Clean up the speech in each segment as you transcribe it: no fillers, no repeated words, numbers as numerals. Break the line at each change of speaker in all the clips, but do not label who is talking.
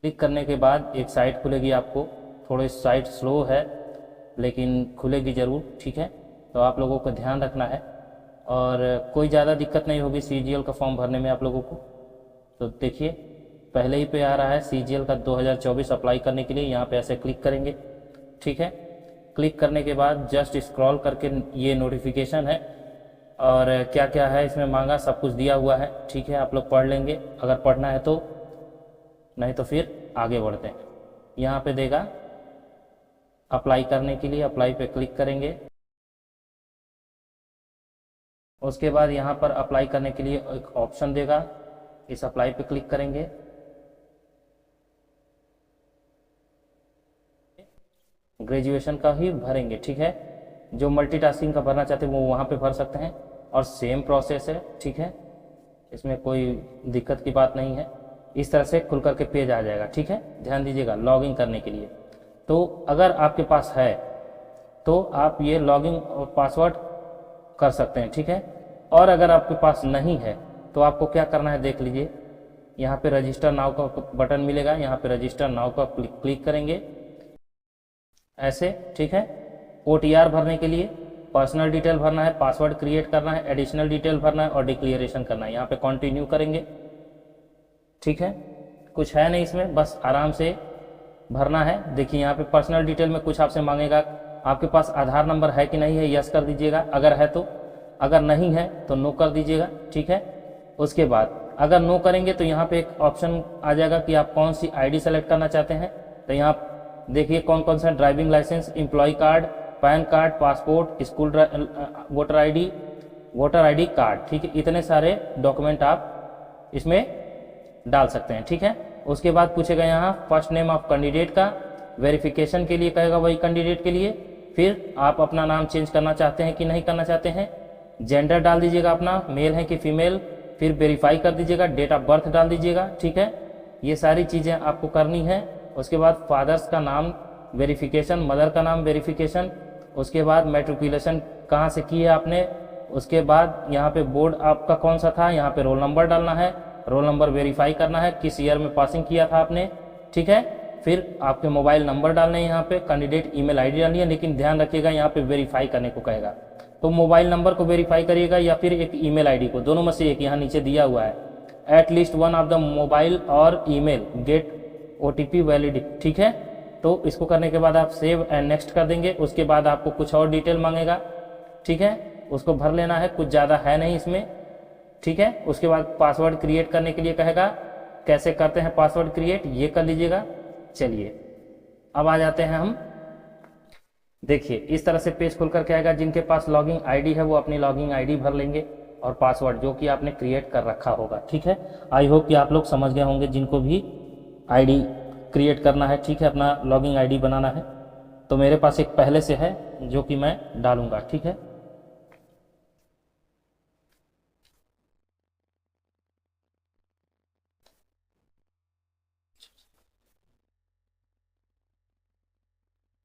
Click करने के बाद एक साइट खुलेगी आपको, थोड़ी साइट स्लो है लेकिन खुलेगी ज़रूर, ठीक है। तो आप लोगों को ध्यान रखना है और कोई ज़्यादा दिक्कत नहीं होगी CGL का फॉर्म भरने में आप लोगों को। तो देखिए पहले ही पे आ रहा है CGL का 2024 अप्लाई करने के लिए, यहाँ पे ऐसे क्लिक करेंगे, ठीक है। क्लिक करने के बाद जस्ट स्क्रॉल करके ये नोटिफिकेशन है और क्या क्या है इसमें मांगा, सब कुछ दिया हुआ है, ठीक है। आप लोग पढ़ लेंगे अगर पढ़ना है तो, नहीं तो फिर आगे बढ़ते हैं। यहाँ पे देगा अप्लाई करने के लिए, अप्लाई पे क्लिक करेंगे। उसके बाद यहाँ पर अप्लाई करने के लिए एक ऑप्शन देगा, इस अप्लाई पे क्लिक करेंगे। ग्रेजुएशन का ही भरेंगे, ठीक है। जो मल्टीटास्किंग का भरना चाहते हैं वो वहाँ पे भर सकते हैं और सेम प्रोसेस है, ठीक है। इसमें कोई दिक्कत की बात नहीं है। इस तरह से खुल करके पेज आ जाएगा, ठीक है। ध्यान दीजिएगा लॉगिन करने के लिए, तो अगर आपके पास है तो आप ये लॉगिन और पासवर्ड कर सकते हैं, ठीक है। और अगर आपके पास नहीं है तो आपको क्या करना है देख लीजिए। यहाँ पे रजिस्टर नाउ का बटन मिलेगा, यहाँ पे रजिस्टर नाउ का क्लिक करेंगे ऐसे, ठीक है। OTR भरने के लिए पर्सनल डिटेल भरना है, पासवर्ड क्रिएट करना है, एडिशनल डिटेल भरना है और डिक्लेरेशन करना है। यहाँ पे कंटिन्यू करेंगे, ठीक है। कुछ है नहीं इसमें, बस आराम से भरना है। देखिए यहाँ पे पर्सनल डिटेल में कुछ आपसे मांगेगा, आपके पास आधार नंबर है कि नहीं है, यस कर दीजिएगा अगर है तो, अगर नहीं है तो नो कर दीजिएगा, ठीक है। उसके बाद अगर नो करेंगे तो यहाँ पे एक ऑप्शन आ जाएगा कि आप कौन सी ID सेलेक्ट करना चाहते हैं। तो यहाँ देखिए कौन कौन सा, driving licence, employ card, PAN card, passport, school, voter ID card, ठीक है। इतने सारे डॉक्यूमेंट आप इसमें डाल सकते हैं, ठीक है। उसके बाद पूछेगा यहाँ फर्स्ट नेम ऑफ कैंडिडेट का, वेरिफिकेशन के लिए कहेगा वही कैंडिडेट के लिए। फिर आप अपना नाम चेंज करना चाहते हैं कि नहीं करना चाहते हैं, जेंडर डाल दीजिएगा अपना, मेल है कि फीमेल, फिर वेरीफाई कर दीजिएगा, डेट ऑफ बर्थ डाल दीजिएगा, ठीक है। ये सारी चीज़ें आपको करनी है। उसके बाद फादर्स का नाम वेरिफिकेशन, मदर का नाम वेरिफिकेशन, उसके बाद मैट्रिकुलेशन कहाँ से की है आपने, उसके बाद यहाँ पे बोर्ड आपका कौन सा था, यहाँ पे रोल नंबर डालना है, रोल नंबर वेरीफाई करना है, किस ईयर में पासिंग किया था आपने, ठीक है। फिर आपके मोबाइल नंबर डालने हैं, यहाँ पे कैंडिडेट ईमेल ID डालनी है, लेकिन ध्यान रखिएगा यहाँ पे वेरीफाई करने को कहेगा, तो मोबाइल नंबर को वेरीफाई करिएगा या फिर एक ईमेल ID को, दोनों में से एक यहाँ नीचे दिया हुआ है। At least one of the mobile और ईमेल गेट OTP वैलिड, ठीक है। तो इसको करने के बाद आप सेव एंड नेक्स्ट कर देंगे। उसके बाद आपको कुछ और डिटेल मांगेगा, ठीक है, उसको भर लेना है, कुछ ज़्यादा है नहीं इसमें, ठीक है। उसके बाद पासवर्ड क्रिएट करने के लिए कहेगा, कैसे करते हैं पासवर्ड क्रिएट, ये कर लीजिएगा। चलिए अब आ जाते हैं हम, देखिए इस तरह से पेज खुल करके आएगा। जिनके पास लॉगिन ID है वो अपनी लॉगिन ID भर लेंगे और पासवर्ड जो कि आपने क्रिएट कर रखा होगा, ठीक है। आई होप कि आप लोग समझ गए होंगे जिनको भी ID क्रिएट करना है, ठीक है, अपना लॉगिन ID बनाना है। तो मेरे पास एक पहले से है जो कि मैं डालूंगा, ठीक है।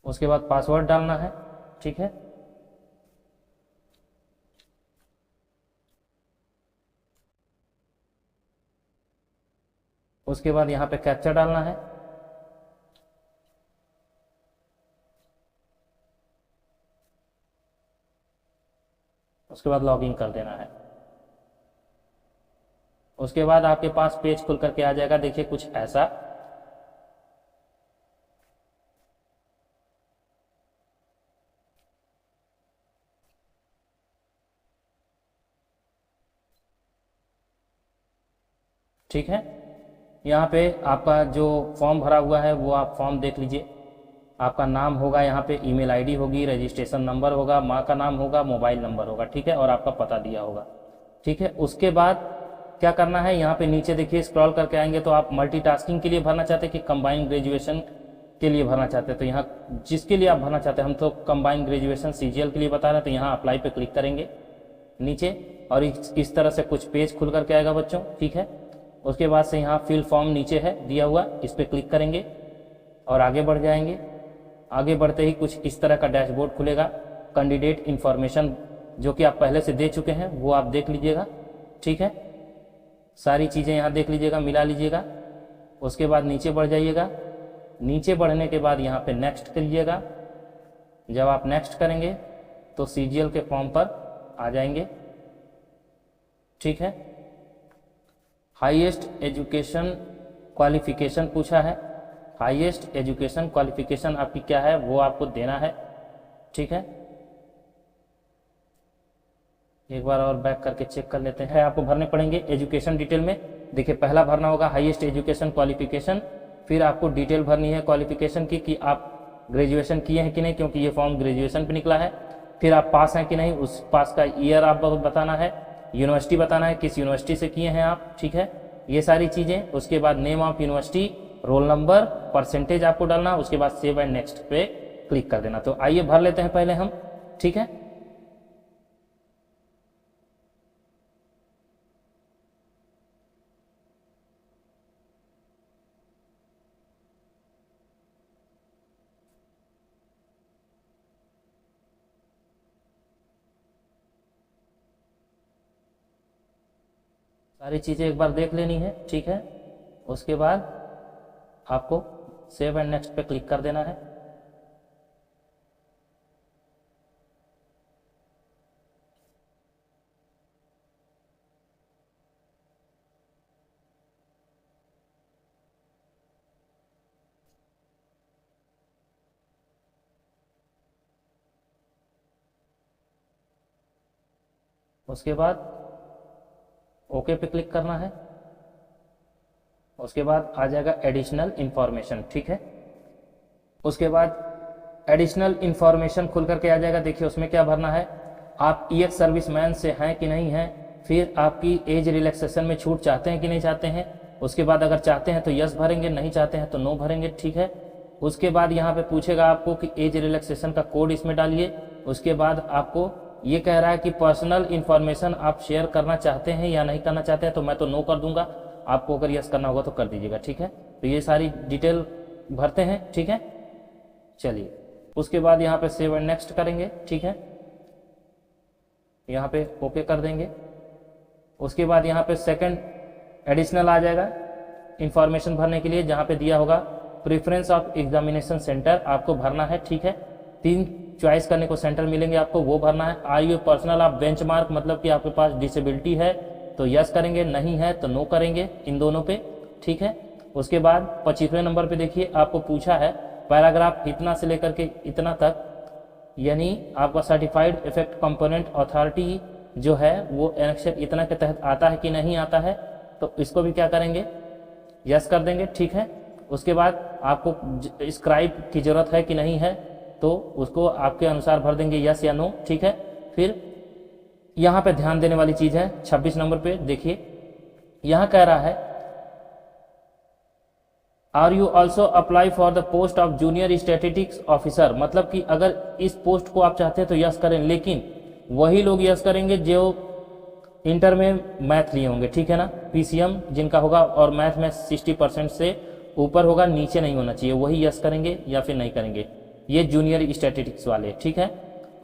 उसके बाद पासवर्ड डालना है, ठीक है। उसके बाद यहाँ पे कैप्चा डालना है, उसके बाद लॉगिन कर देना है। उसके बाद आपके पास पेज खुल करके आ जाएगा, देखिए कुछ ऐसा, ठीक है। यहाँ पे आपका जो फॉर्म भरा हुआ है वो आप फॉर्म देख लीजिए। आपका नाम होगा, यहाँ पे ईमेल ID होगी, रजिस्ट्रेशन नंबर होगा, माँ का नाम होगा, मोबाइल नंबर होगा, ठीक है, और आपका पता दिया होगा, ठीक है। उसके बाद क्या करना है, यहाँ पे नीचे देखिए स्क्रॉल करके आएंगे तो आप मल्टीटास्किंग के लिए भरना चाहते हैं कि कंबाइंड ग्रेजुएशन के लिए भरना चाहते हैं। तो यहाँ जिसके लिए आप भरना चाहते हैं, हम तो कंबाइंड ग्रेजुएशन CGL के लिए बता रहे हैं, तो यहाँ अप्लाई पे क्लिक करेंगे नीचे और इस तरह से कुछ पेज खुल करके आएगा बच्चों, ठीक है। उसके बाद से यहाँ फिल फॉर्म नीचे है दिया हुआ, इस पर क्लिक करेंगे और आगे बढ़ जाएंगे। आगे बढ़ते ही कुछ इस तरह का डैशबोर्ड खुलेगा। कैंडिडेट इन्फॉर्मेशन जो कि आप पहले से दे चुके हैं वो आप देख लीजिएगा, ठीक है। सारी चीज़ें यहाँ देख लीजिएगा, मिला लीजिएगा। उसके बाद नीचे बढ़ जाइएगा। नीचे बढ़ने के बाद यहाँ पे नेक्स्ट करिएगा। जब आप नेक्स्ट करेंगे तो CGL के फॉर्म पर आ जाएंगे, ठीक है। हाईएस्ट एजुकेशन क्वालिफिकेशन पूछा है। हाईएस्ट एजुकेशन क्वालिफिकेशन आपकी क्या है वो आपको देना है, ठीक है। एक बार और बैक करके चेक कर लेते हैं। आपको भरने पड़ेंगे एजुकेशन डिटेल में। देखिए, पहला भरना होगा हाईएस्ट एजुकेशन क्वालिफिकेशन, फिर आपको डिटेल भरनी है क्वालिफिकेशन की कि आप ग्रेजुएशन किए हैं कि नहीं, क्योंकि ये फॉर्म ग्रेजुएशन पे निकला है। फिर आप पास हैं कि नहीं, उस पास का ईयर आप बताना है, यूनिवर्सिटी बताना है, किस यूनिवर्सिटी से किए हैं आप, ठीक है, ये सारी चीज़ें। उसके बाद name of university, roll number, percentage आपको डालना। उसके बाद सेव एंड नेक्स्ट पे क्लिक कर देना। तो आइए भर लेते हैं पहले हम, ठीक है। सारी चीज़ें एक बार देख लेनी है, ठीक है। उसके बाद आपको सेव एंड नेक्स्ट पे क्लिक कर देना है। उसके बाद ओके पे क्लिक करना है। उसके बाद आ जाएगा एडिशनल इंफॉर्मेशन, ठीक है। उसके बाद एडिशनल इंफॉर्मेशन खुल करके आ जाएगा। देखिए उसमें क्या भरना है, आप EX सर्विसमैन से हैं कि नहीं हैं, फिर आपकी एज रिलैक्सेशन में छूट चाहते हैं कि नहीं चाहते हैं। उसके बाद अगर चाहते हैं तो यस भरेंगे, नहीं चाहते हैं तो नो भरेंगे, ठीक है। उसके बाद यहाँ पे पूछेगा आपको कि एज रिलैक्सेशन का कोड इसमें डालिए। उसके बाद आपको ये कह रहा है कि पर्सनल इंफॉर्मेशन आप शेयर करना चाहते हैं या नहीं करना चाहते हैं, तो मैं तो नो कर दूंगा। आपको अगर यस करना होगा तो कर दीजिएगा, ठीक है। तो ये सारी डिटेल भरते हैं, ठीक है। चलिए, उसके बाद यहाँ पे सेव एंड नेक्स्ट करेंगे, ठीक है। यहाँ पे ओके कर देंगे। उसके बाद यहाँ पे सेकंड एडिशनल आ जाएगा इंफॉर्मेशन भरने के लिए, जहाँ पे दिया होगा प्रेफरेंस ऑफ एग्जामिनेशन सेंटर, आपको भरना है, ठीक है। 3 चॉइस करने को सेंटर मिलेंगे, आपको वो भरना है। Are you personal of benchmark, मतलब कि आपके पास डिसेबिलिटी है तो यस करेंगे, नहीं है तो नो करेंगे, इन दोनों पे, ठीक है। उसके बाद 25वें नंबर पे देखिए आपको पूछा है पैराग्राफ इतना से लेकर के इतना तक, यानी आपका सर्टिफाइड इफेक्ट कंपोनेंट अथॉरिटी जो है वो एनेक्शन इतना के तहत आता है कि नहीं आता है, तो इसको भी क्या करेंगे, यस कर देंगे, ठीक है। उसके बाद आपको स्क्राइब की जरूरत है कि नहीं है, तो उसको आपके अनुसार भर देंगे, यस या नो, ठीक है। फिर यहाँ पे ध्यान देने वाली चीज है 26 नंबर पे देखिए, यहाँ कह रहा है are you also apply for the post of junior statistics officer, मतलब कि अगर इस पोस्ट को आप चाहते हैं तो यस करें, लेकिन वही लोग यस करेंगे जो इंटर में मैथ लिए होंगे, ठीक है ना। PCM जिनका होगा और मैथ में 60% से ऊपर होगा, नीचे नहीं होना चाहिए, वही यस करेंगे या फिर नहीं करेंगे, ये जूनियर स्टैटिस्टिक्स वाले, ठीक है।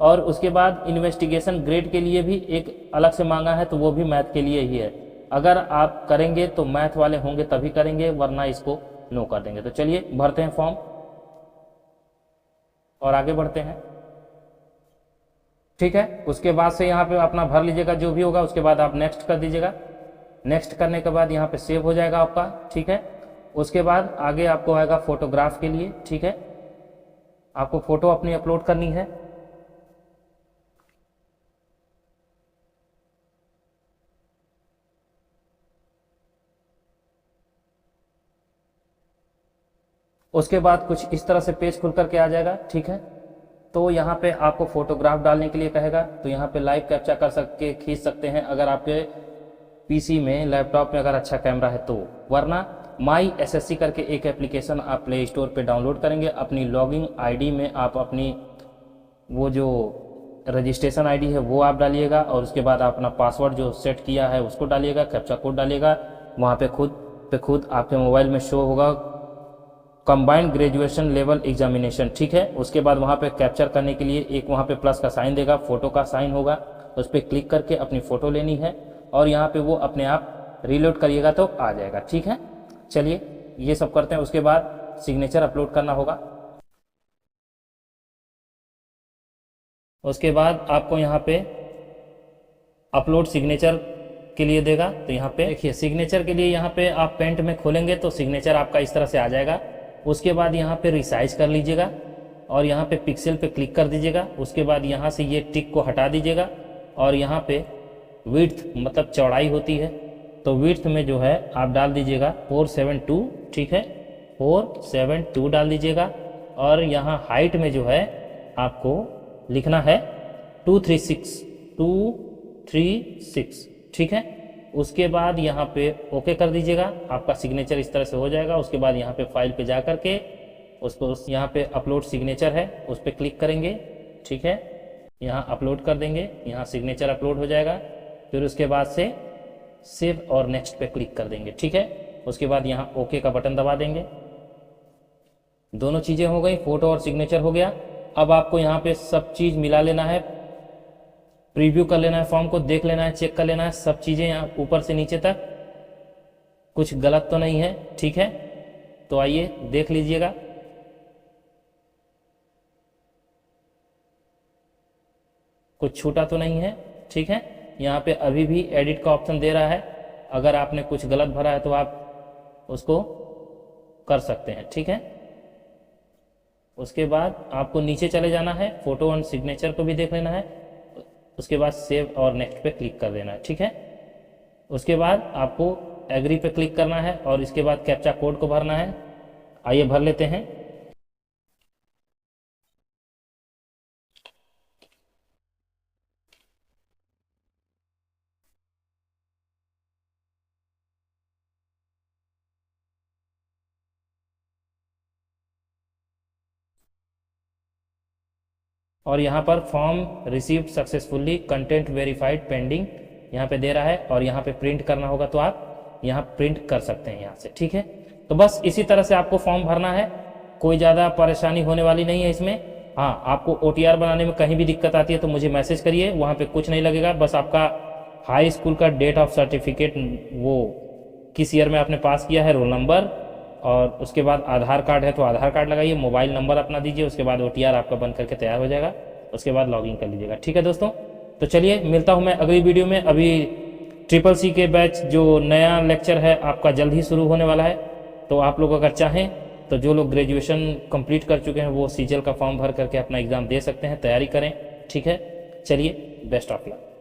और उसके बाद इन्वेस्टिगेशन ग्रेड के लिए भी एक अलग से मांगा है, तो वो भी मैथ के लिए ही है। अगर आप करेंगे तो मैथ वाले होंगे तभी करेंगे, वरना इसको नो कर देंगे। तो चलिए भरते हैं फॉर्म और आगे बढ़ते हैं, ठीक है। उसके बाद से यहाँ पे अपना भर लीजिएगा जो भी होगा, उसके बाद आप नेक्स्ट कर दीजिएगा। नेक्स्ट करने के बाद यहाँ पे सेव हो जाएगा आपका, ठीक है। उसके बाद आगे आपको आएगा फोटोग्राफ के लिए, ठीक है। आपको फोटो अपनी अपलोड करनी है। उसके बाद कुछ इस तरह से पेज खुल करके आ जाएगा, ठीक है। तो यहाँ पे आपको फोटोग्राफ डालने के लिए कहेगा, तो यहाँ पे लाइव कैप्चा कर सकते, खींच सकते हैं अगर आपके पीसी में, लैपटॉप में अगर अच्छा कैमरा है तो, वरना माई SSC करके एक एप्लीकेशन आप प्ले स्टोर पे डाउनलोड करेंगे। अपनी लॉगिन आईडी में आप अपनी वो जो रजिस्ट्रेशन आईडी है वो आप डालिएगा, और उसके बाद अपना पासवर्ड जो सेट किया है उसको डालिएगा, कैप्चा कोड डालिएगा। वहाँ पे खुद आपके मोबाइल में शो होगा कंबाइंड ग्रेजुएशन लेवल एग्जामिनेशन, ठीक है। उसके बाद वहाँ पे कैप्चर करने के लिए एक वहाँ पे प्लस का साइन देगा, फोटो का साइन होगा, उस पर क्लिक करके अपनी फ़ोटो लेनी है और यहाँ पे वो अपने आप रीलोड करिएगा तो आ जाएगा, ठीक है। चलिए ये सब करते हैं, उसके बाद सिग्नेचर अपलोड करना होगा। उसके बाद आपको यहाँ पे अपलोड सिग्नेचर के लिए देगा। तो यहाँ पे देखिए सिग्नेचर के लिए यहाँ पे आप पेंट में खोलेंगे तो सिग्नेचर आपका इस तरह से आ जाएगा। उसके बाद यहाँ पे रिसाइज कर लीजिएगा और यहाँ पे पिक्सल पे क्लिक कर दीजिएगा। उसके बाद यहाँ से ये टिक को हटा दीजिएगा और यहाँ पे विड्थ मतलब चौड़ाई होती है, तो विड्थ में जो है आप डाल दीजिएगा 472, ठीक है 472 डाल दीजिएगा। और यहाँ हाइट में जो है आपको लिखना है 236, ठीक है। उसके बाद यहाँ पे ओके कर दीजिएगा, आपका सिग्नेचर इस तरह से हो जाएगा। उसके बाद यहाँ पे फाइल पे जा करके उसको यहाँ पे अपलोड सिग्नेचर है उस पर क्लिक करेंगे, ठीक है। यहाँ अपलोड कर देंगे, यहाँ सिग्नेचर अपलोड हो जाएगा। फिर उसके बाद से सेव और नेक्स्ट पे क्लिक कर देंगे, ठीक है। उसके बाद यहाँ ओके का बटन दबा देंगे। दोनों चीज़ें हो गई, फोटो और सिग्नेचर हो गया। अब आपको यहाँ पे सब चीज़ मिला लेना है, प्रीव्यू कर लेना है, फॉर्म को देख लेना है, चेक कर लेना है सब चीज़ें यहाँ ऊपर से नीचे तक, कुछ गलत तो नहीं है, ठीक है। तो आइए देख लीजिएगा। कुछ छूटा तो नहीं है, ठीक है। यहाँ पे अभी भी एडिट का ऑप्शन दे रहा है, अगर आपने कुछ गलत भरा है तो आप उसको कर सकते हैं, ठीक है। उसके बाद आपको नीचे चले जाना है, फोटो और सिग्नेचर को भी देख लेना है। उसके बाद सेव और नेक्स्ट पे क्लिक कर देना है, ठीक है। उसके बाद आपको एग्री पे क्लिक करना है और इसके बाद कैप्चा कोड को भरना है। आइए भर लेते हैं। और यहाँ पर form received successfully, content verified pending यहाँ पे दे रहा है और यहाँ पे प्रिंट करना होगा तो आप यहाँ प्रिंट कर सकते हैं यहाँ से, ठीक है। तो बस इसी तरह से आपको फॉर्म भरना है, कोई ज़्यादा परेशानी होने वाली नहीं है इसमें। हाँ, आपको OTR बनाने में कहीं भी दिक्कत आती है तो मुझे मैसेज करिए, वहाँ पे कुछ नहीं लगेगा। बस आपका हाई स्कूल का डेट ऑफ सर्टिफिकेट, वो किस ईयर में आपने पास किया है, रोल नंबर, और उसके बाद आधार कार्ड है तो आधार कार्ड लगाइए, मोबाइल नंबर अपना दीजिए। उसके बाद OTR आपका बन करके तैयार हो जाएगा। उसके बाद लॉगिन कर लीजिएगा, ठीक है दोस्तों। तो चलिए मिलता हूँ मैं अगली वीडियो में। अभी CCC के बैच जो नया लेक्चर है आपका जल्द ही शुरू होने वाला है, तो आप लोग अगर चाहें तो जो लोग ग्रेजुएशन कंप्लीट कर चुके हैं वो CGL का फॉर्म भर करके अपना एग्ज़ाम दे सकते हैं, तैयारी करें, ठीक है। चलिए, बेस्ट ऑफ लक।